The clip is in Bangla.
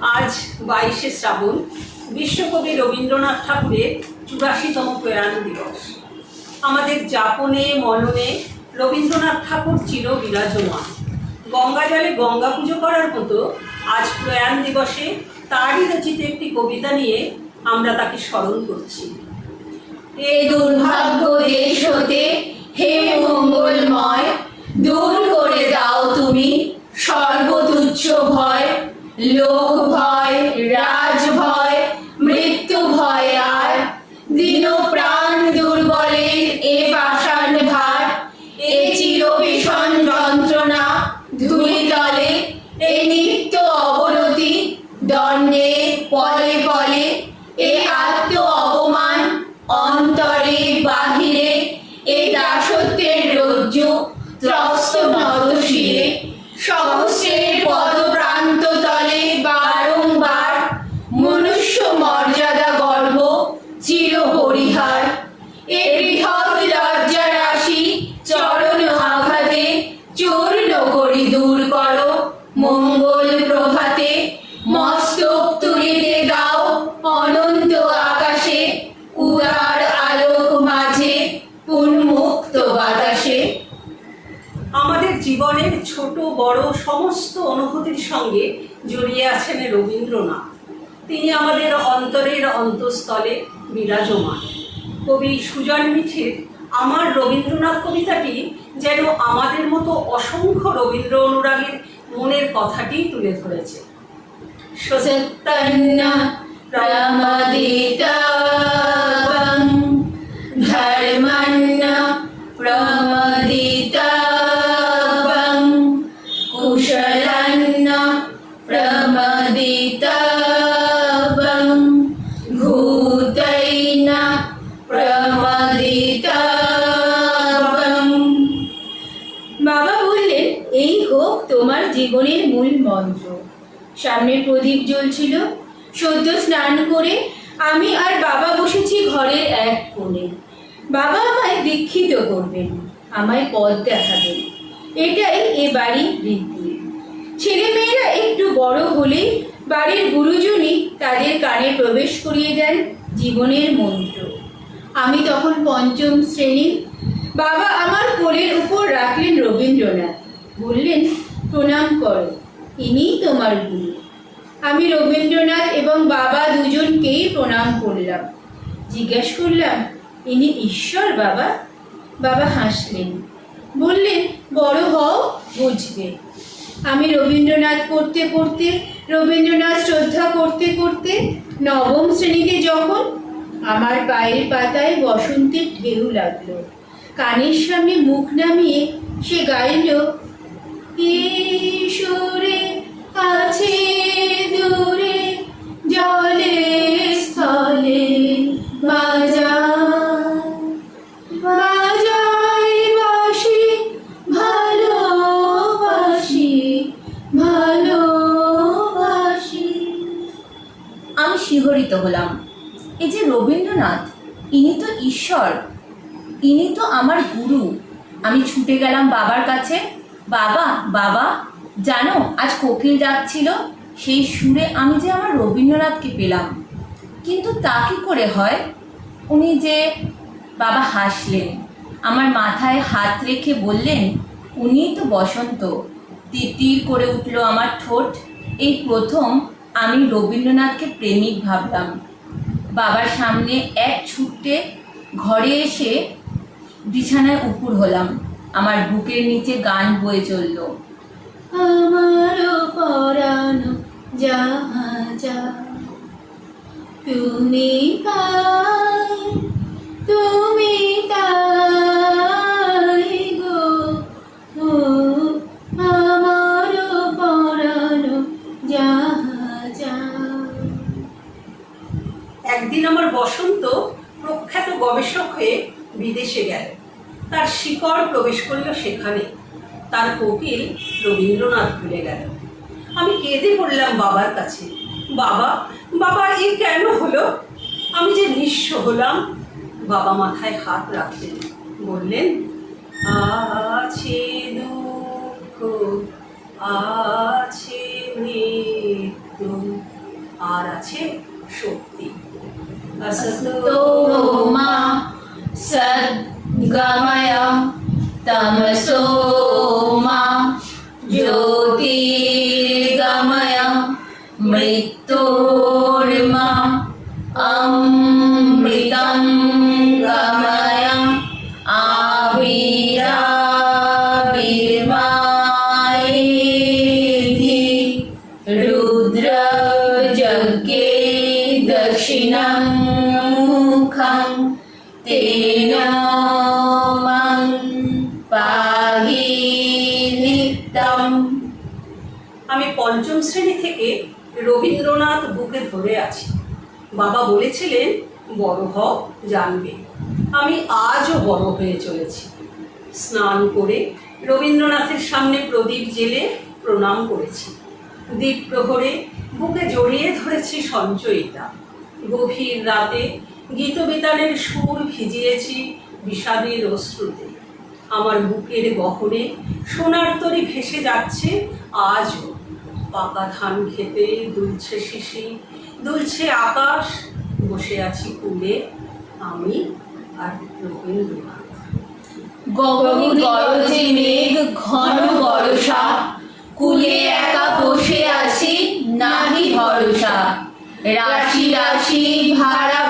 আজ 22শে শ্রাবণ, বিশ্বকবি রবীন্দ্রনাথ ঠাকুরের 84তম প্রয়াণ দিবস। আমাদের যাপনে মননে রবীন্দ্রনাথ ঠাকুর চির বিরাজমান। গঙ্গা জলে গঙ্গা পুজো করার মতো আজ প্রয়াণ দিবসে তারই রচিত একটি কবিতা নিয়ে আমরা তাকে স্মরণ করছি। এ দুর্ভাগ্য দেশ হতে হে মঙ্গলময়, দূর করে দাও তুমি সর্বতুচ্ছ ভয়, লোক ভয়, রাজ ভয়, মৃত্যু ভয় আর দীন প্রাণ দুর্বলের এ পাষাণ ভার, এ চির ভীষণ যন্ত্রণা ধূলিতলে, এ নিত্য অবনতি দণ্ডে পলে পলে, এ আত্ম অপমান অন্তরে বাহিরে, এ দাসত্বের রজ্জু ত্রস্ত নত শিরে, সহস্রের পদপ্রান্ত তলে বারংবার মনুষ্য মর্যাদা গর্ব চির পরিহার, এ বৃহৎ লজ্জা রাশি চরণ আঘাতে চূর্ণ করি দূর করো মঙ্গল প্রভাতে, মস্তক তুলিতে দাও অনন্ত আকাশে, উদার আলোক মাঝে উন্মুক্ত বাতাসে। আমাদের জীবনের ছোট বড় সমস্ত অনুভূতির সঙ্গে জড়িয়ে আছেন রবীন্দ্রনাথ। তিনি আমাদের অন্তরের অন্তঃস্থলে বিরাজমান। কবি সুজন মিঠের আমার রবীন্দ্রনাথ কবিতাটি যেন আমাদের মতো অসংখ্য রবীন্দ্র অনুরাগীর মনের কথাটি তুলে ধরেছে। সত্যন্ন প্রমদিতং ধর্মন্ন প্রমদিতং কুশলন্ন প্রমদিতং ভূতৈন প্রমদিতং। বাবা বললেন, এই হোক তোমার জীবনের মূল মন্ত্র। সামনের প্রদীপ জ্বলছিল। সদ্য স্নান করে আমি আর বাবা বসেছি ঘরের এক কোণে। বাবা আমায় দীক্ষিত করবেন, আমায় পথ দেখাবেন। এটাই এ বাড়ির রীতি। ছেলেমেয়েরা একটু বড় হলে বাড়ির গুরুজনই তাদের কানে প্রবেশ করিয়ে দেন জীবনের মন্ত্র। আমি তখন পঞ্চম শ্রেণী। বাবা আমার কোলের উপর রাখলেন রবীন্দ্রনাথ, বললেন, প্রণাম করো, ইনিই তোমার গুরু। আমি রবীন্দ্রনাথ এবং বাবা দুজনকেই প্রণাম করলাম। জিজ্ঞেস করলাম, ইনি ঈশ্বর বাবা? বাবা হাসলেন, বললেন, বড় হও, বুঝবে। আমি রবীন্দ্রনাথ পড়তে পড়তে, রবীন্দ্রনাথ শ্রদ্ধা করতে করতে নবম শ্রেণীতে যখন আমার পায়ের পাতায় বসন্তের ঢেউ লাগলো, কানের সামনে মুখ নামিয়ে সে গাইল, ঈশ্বরে আছে দূরে জলে স্থলে বাজাই বাঁশি ভালোবাসি ভালোবাসি। আমি শিহরিত হলাম। এই যে রবীন্দ্রনাথ, ইনি তো ঈশ্বর, ইনি তো আমার গুরু। আমি ছুটে গেলাম বাবার কাছে। বাবা বাবা, জানো আজ কোকিল ডাকছিল, সেই সুরে আমি যে আমার রবীন্দ্রনাথকে পেলাম। কিন্তু তা কি করে হয়? উনি যে... বাবা হাসলেন, আমার মাথায় হাত রেখে বললেন, উনিই তো বসন্ত। তিতির করে উঠল আমার ঠোঁট। এই প্রথম আমি রবীন্দ্রনাথকে প্রেমিক ভাবলাম। বাবার সামনে এক ছুটে ঘরে এসে বিছানায় উপুর হলাম। আমার বুকের নিচে গান বয়ে চলল, আমারও পরাণ যাহা যা তুমি তাই, তুমি তাই গো, ও আমারও পরাণ যাহা যা। একদিন আমার বসন্ত প্রখ্যাত গবেষক হয়ে বিদেশে গেল। তার শিকড় প্রবেশ করল সেখানে। তার কোকিল রবীন্দ্রনাথ ভুলে গেল। আমি কেঁদে পড়লাম বাবার কাছে, বাবা বাবা, এ কেন হলো? আমি যে নিঃস্ব হলাম। বাবা মাথায় হাত রাখলেন, বললেন, আছে দুঃখ, আছে মৃত্যু, আর আছে শক্তি। তো মা সদ্গময় তমসো মা জ্যোতির্গময় মৃত্যুর্মা অমৃতং গময় আবিরাবির্মায়েধি রুদ্র যজ্ঞে দক্ষিণং মুখং তেন মং পাহি নিত্যম। আমি পঞ্চম শ্রেণী থেকে রবীন্দ্রনাথ বুকে ধরে আছি। বাবা বলেছিলেন বড় হও, জানবে। আমি আজও বড় হয়ে চলেছি। স্নান করে রবীন্দ্রনাথের সামনে প্রদীপ জেলে প্রণাম করেছি। দ্বীপ প্রহরে বুকে জড়িয়ে ধরেছি সঞ্চয়িতা। গভীর রাতে গীতবিতানের সুর ভিজিয়েছি বিষাদের অশ্রুতে। আমার বুকের গহনে সোনার তরী ভেসে যাচ্ছে আজও। পাকা ধান খেতে দুলছে শিশি, দুলছে আকাশ, বসে আছি কূলে আমি আর রবীন্দ্রনাথ। গগনে গরজে মেঘ ঘন বর্ষা, কুলে একা বসে আছি নাহি ভরসা। রাশি রাশি ভাড়া